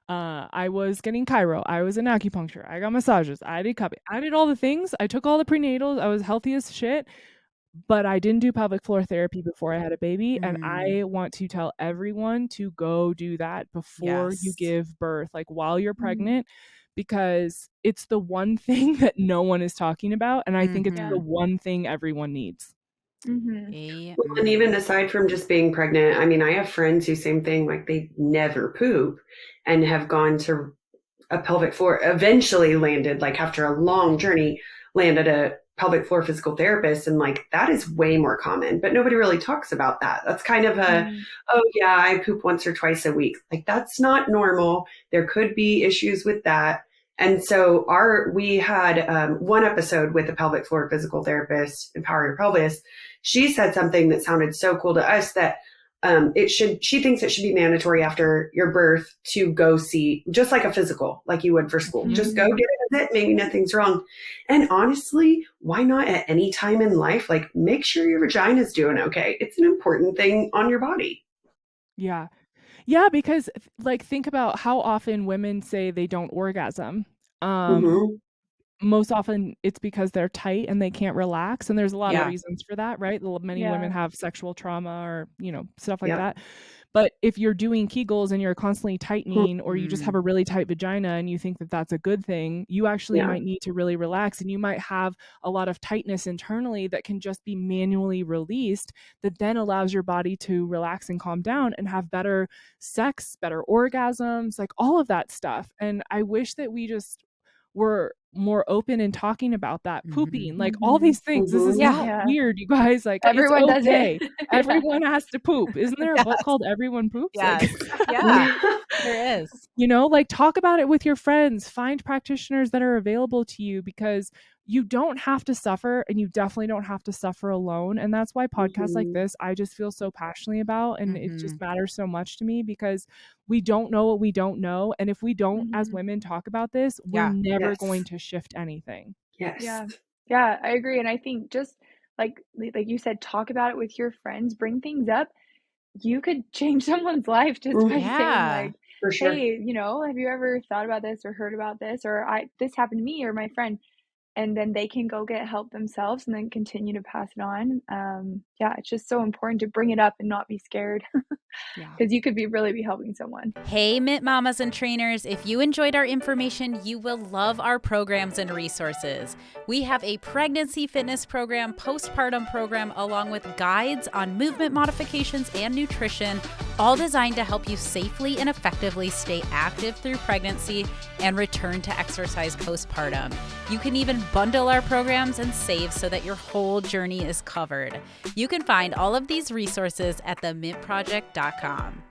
I was getting chiro. I was in acupuncture. I got massages. I did cupping. I did all the things. I took all the prenatals. I was healthy as shit. But I didn't do pelvic floor therapy before I had a baby. And I want to tell everyone to go do that before you give birth, like while you're pregnant, because it's the one thing that no one is talking about. And I think it's the one thing everyone needs. Well, and even aside from just being pregnant, I mean, I have friends who same thing, like they never poop and have gone to a pelvic floor, eventually landed, like after a long journey, landed a pelvic floor physical therapist. And like, that is way more common, but nobody really talks about that. That's kind of oh yeah, I poop once or twice a week. Like, that's not normal. There could be issues with that. And so we had one episode with a pelvic floor physical therapist, Empower Your Pelvis. She said something that sounded so cool to us that she thinks it should be mandatory after your birth to go see, just like a physical, like you would for school. Just go get a visit, maybe nothing's wrong. And honestly, why not at any time in life? Like, make sure your vagina is doing okay. It's an important thing on your body. Yeah. Yeah, because like, think about how often women say they don't orgasm. Most often it's because they're tight and they can't relax. And there's a lot of reasons for that, right? Many women have sexual trauma or, stuff like that. But if you're doing Kegels and you're constantly tightening, or you just have a really tight vagina and you think that that's a good thing, you actually might need to really relax, and you might have a lot of tightness internally that can just be manually released, that then allows your body to relax and calm down and have better sex, better orgasms, like all of that stuff. And I wish that we just were more open in talking about that. Pooping, like all these things. This is not weird, you guys. Like everyone it's does okay. it. Everyone has to poop. Isn't there a book called Everyone Poops? Yes. Like, Yeah, there is. you know, like talk about it with your friends, find practitioners that are available to you, because you don't have to suffer, and you definitely don't have to suffer alone. And that's why podcasts like this, I just feel so passionately about. And it just matters so much to me, because we don't know what we don't know. And if we don't, as women, talk about this, we're never going to shift anything. Yeah, I agree. And I think just like you said, talk about it with your friends, bring things up. You could change someone's life just by saying like, for sure. hey, you know, have you ever thought about this or heard about this, or this happened to me or my friend, and then they can go get help themselves and then continue to pass it on. It's just so important to bring it up and not be scared, because you could really be helping someone. Hey, Mint Mamas and trainers, if you enjoyed our information, you will love our programs and resources. We have a pregnancy fitness program, postpartum program, along with guides on movement modifications and nutrition, all designed to help you safely and effectively stay active through pregnancy and return to exercise postpartum. You can even bundle our programs and save so that your whole journey is covered. You can find all of these resources at themintproject.com.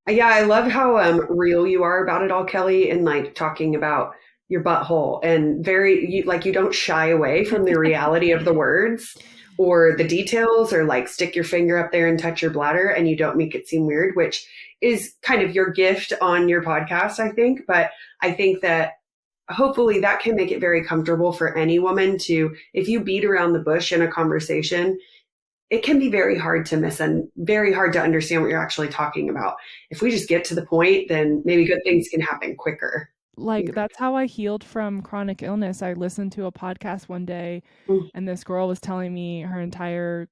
Yeah, I love how real you are about it all, Kelli, and like talking about your butthole, and you don't shy away from the reality of the words or the details, or like stick your finger up there and touch your bladder, and you don't make it seem weird, which is kind of your gift on your podcast, I think. But I think that hopefully that can make it very comfortable for any woman to, if you beat around the bush in a conversation, it can be very hard to miss and very hard to understand what you're actually talking about. If we just get to the point, then maybe good things can happen quicker. Like that's how I healed from chronic illness. I listened to a podcast one day and this girl was telling me her entire,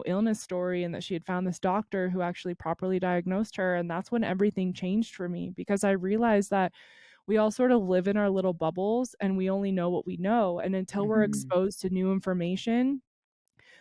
illness story, and that she had found this doctor who actually properly diagnosed her. And that's when everything changed for me, because I realized that we all sort of live in our little bubbles and we only know what we know. And until we're exposed to new information,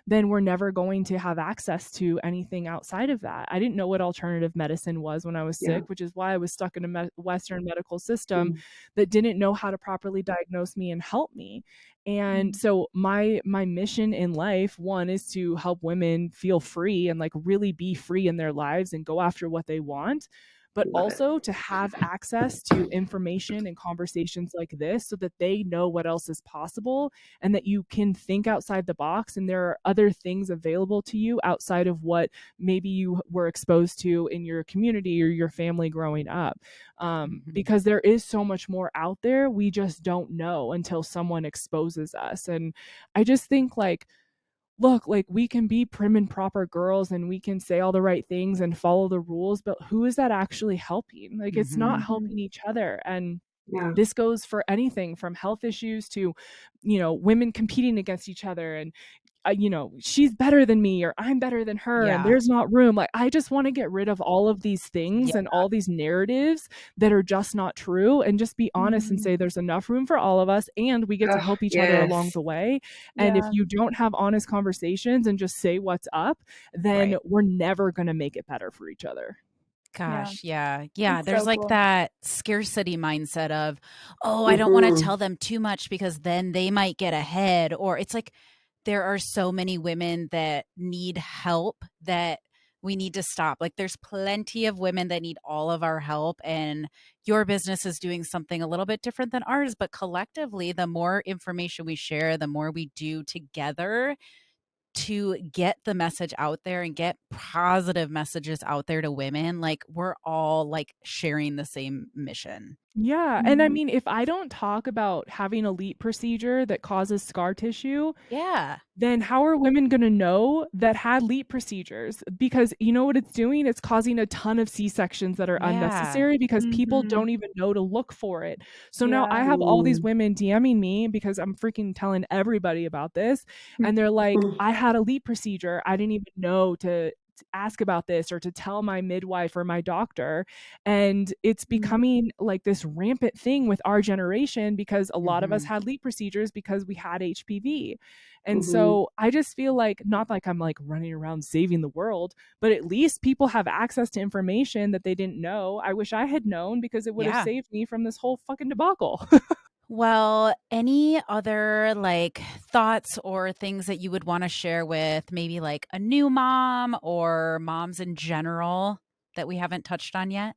then we're never going to have access to anything outside of that. I didn't know what alternative medicine was when I was sick, which is why I was stuck in a Western medical system that didn't know how to properly diagnose me and help me. And so my mission in life, one, is to help women feel free and like really be free in their lives and go after what they want, but also to have access to information and conversations like this so that they know what else is possible, and that you can think outside the box and there are other things available to you outside of what maybe you were exposed to in your community or your family growing up. Because there is so much more out there. We just don't know until someone exposes us. And I just think look, we can be prim and proper girls and we can say all the right things and follow the rules, but who is that actually helping? It's not helping each other. And this goes for anything from health issues to, women competing against each other and, she's better than me or I'm better than her and there's not room. I just want to get rid of all of these things and all these narratives that are just not true, and just be honest and say there's enough room for all of us and we get to help each other along the way. And if you don't have honest conversations and just say what's up, then we're never going to make it better for each other. Gosh, yeah. There's so cool. That scarcity mindset of, I don't want to tell them too much because then they might get ahead. Or it's there are so many women that need help that we need to stop. There's plenty of women that need all of our help, and your business is doing something a little bit different than ours. But collectively, the more information we share, the more we do together to get the message out there and get positive messages out there to women, we're all sharing the same mission. Yeah. And I mean, if I don't talk about having a LEEP procedure that causes scar tissue, then how are women going to know that had LEEP procedures? Because you know what it's doing? It's causing a ton of C-sections that are unnecessary because people don't even know to look for it. So now I have all these women DMing me because I'm freaking telling everybody about this. And they're like, I had a LEEP procedure. I didn't even know to ask about this or to tell my midwife or my doctor. And it's becoming like this rampant thing with our generation because a lot of us had LEEP procedures because we had HPV. And so I just feel like, not like I'm like running around saving the world, but at least people have access to information that they didn't know. I wish I had known because it would have saved me from this whole fucking debacle. Well, any other like thoughts or things that you would want to share with maybe like a new mom or moms in general that we haven't touched on yet?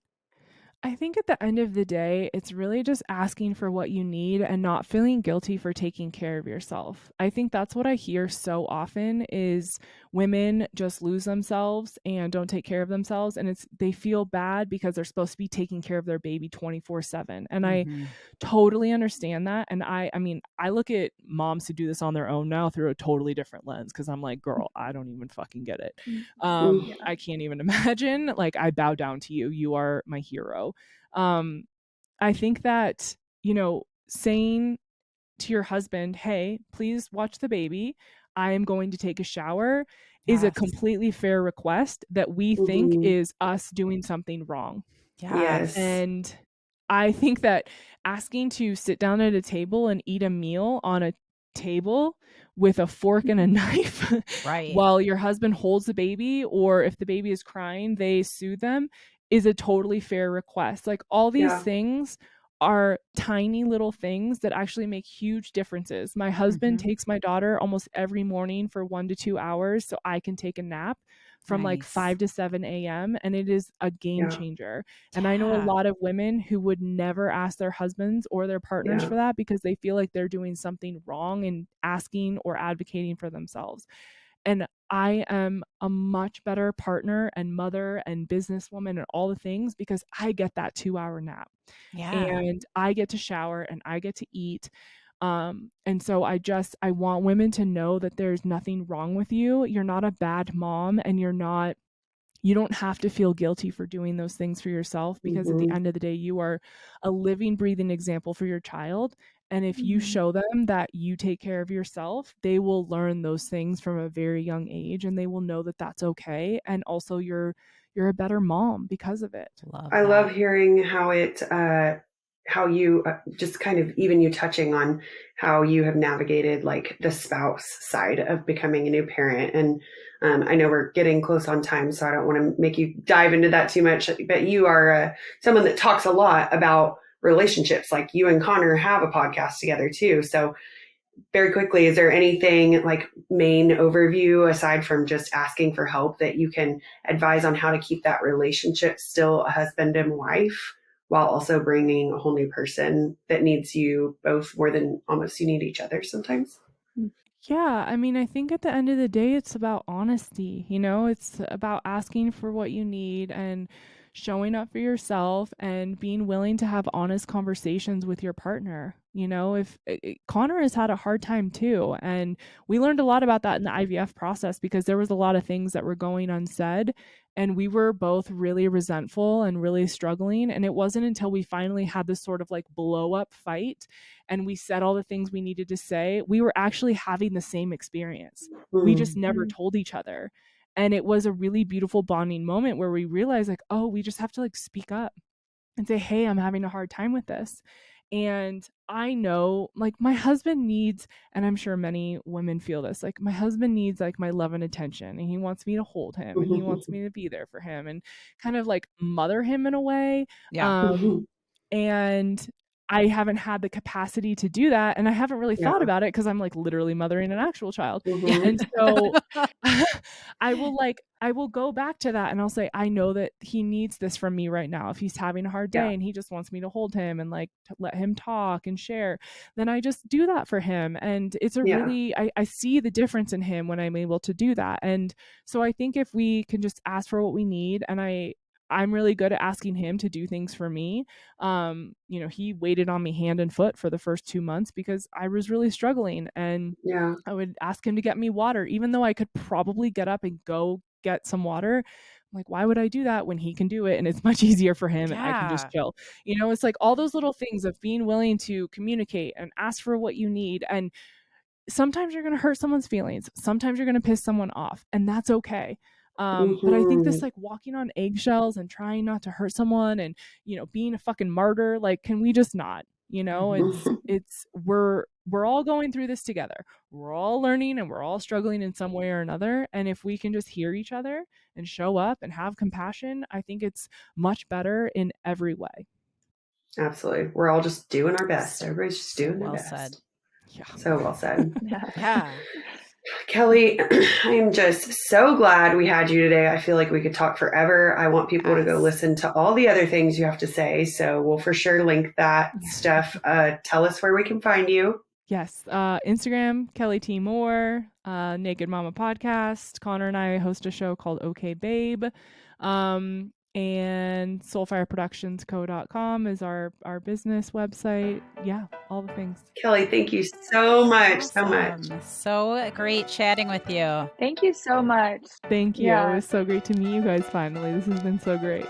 I think at the end of the day, it's really just asking for what you need and not feeling guilty for taking care of yourself. I think that's what I hear so often is women just lose themselves and don't take care of themselves, and they feel bad because they're supposed to be taking care of their baby 24/7. And I totally understand that. And I mean, I look at moms who do this on their own now through a totally different lens because I'm like, girl, I don't even fucking get it. I can't even imagine. Like, I bow down to you. You are my hero. I think that, saying to your husband, hey, please watch the baby, I am going to take a shower, is a completely fair request that we think is us doing something wrong. Yes. And I think that asking to sit down at a table and eat a meal on a table with a fork and a knife while your husband holds the baby, or if the baby is crying, they soothe them, is a totally fair request. Like, all these things are tiny little things that actually make huge differences. My husband takes my daughter almost every morning for 1 to 2 hours so I can take a nap from like 5 to 7 a.m. And it is a game changer. And I know a lot of women who would never ask their husbands or their partners for that because they feel like they're doing something wrong and asking or advocating for themselves. And I am a much better partner and mother and businesswoman and all the things because I get that 2-hour nap. And I get to shower and I get to eat. And so I want women to know that there's nothing wrong with you. You're not a bad mom, and you don't have to feel guilty for doing those things for yourself, because at the end of the day, you are a living, breathing example for your child. And if you show them that you take care of yourself, they will learn those things from a very young age, and they will know that that's okay. And also you're a better mom because of it. I love hearing how how you just kind of, even you touching on how you have navigated like the spouse side of becoming a new parent. And I know we're getting close on time, so I don't want to make you dive into that too much, but you are someone that talks a lot about relationships. Like, you and Connor have a podcast together too. So very quickly, is there anything like main overview aside from just asking for help that you can advise on how to keep that relationship still a husband and wife while also bringing a whole new person that needs you both more than almost you need each other sometimes? Yeah, I mean, I think at the end of the day, it's about honesty. It's about asking for what you need and showing up for yourself and being willing to have honest conversations with your partner. If Connor has had a hard time too, and we learned a lot about that in the IVF process because there was a lot of things that were going unsaid, and we were both really resentful and really struggling. And it wasn't until we finally had this sort of like blow up fight and we said all the things we needed to say, we were actually having the same experience. We just never told each other. And it was a really beautiful bonding moment where we realized like, oh, we just have to like speak up and say, hey, I'm having a hard time with this. And I know like my husband needs, and I'm sure many women feel this, like my husband needs like my love and attention, and he wants me to hold him and he wants me to be there for him and kind of like mother him in a way. And I haven't had the capacity to do that. And I haven't really thought about it because I'm like literally mothering an actual child. And so I will go back to that and I'll say, I know that he needs this from me right now. If he's having a hard day and he just wants me to hold him and like to let him talk and share, then I just do that for him. And it's I see the difference in him when I'm able to do that. And so I think if we can just ask for what we need, and I'm really good at asking him to do things for me. He waited on me hand and foot for the first 2 months because I was really struggling, and I would ask him to get me water, even though I could probably get up and go get some water. I'm like, why would I do that when he can do it? And it's much easier for him and I can just chill. It's like all those little things of being willing to communicate and ask for what you need. And sometimes you're going to hurt someone's feelings. Sometimes you're going to piss someone off, and that's okay. But I think this like walking on eggshells and trying not to hurt someone and, you know, being a fucking martyr, like, can we just not? You know, we're all going through this together. We're all learning and we're all struggling in some way or another. And if we can just hear each other and show up and have compassion, I think it's much better in every way. Absolutely. We're all just doing our best. Everybody's just doing their best. Said. Yeah. So well said. Yeah. Kelli, I am just so glad we had you today. I feel like we could talk forever. I want people to go listen to all the other things you have to say. So we'll for sure link that stuff. Tell us where we can find you. Yes. Instagram, Kelli T. Moore, Naked Mama Podcast. Connor and I host a show called Okay Babe. And soulfireproductionsco.com is our business website. Yeah, all the things. Kelli, thank you so much. Awesome. So great chatting with you. Thank you so much. Thank you. Yeah. It was so great to meet you guys finally. This has been so great.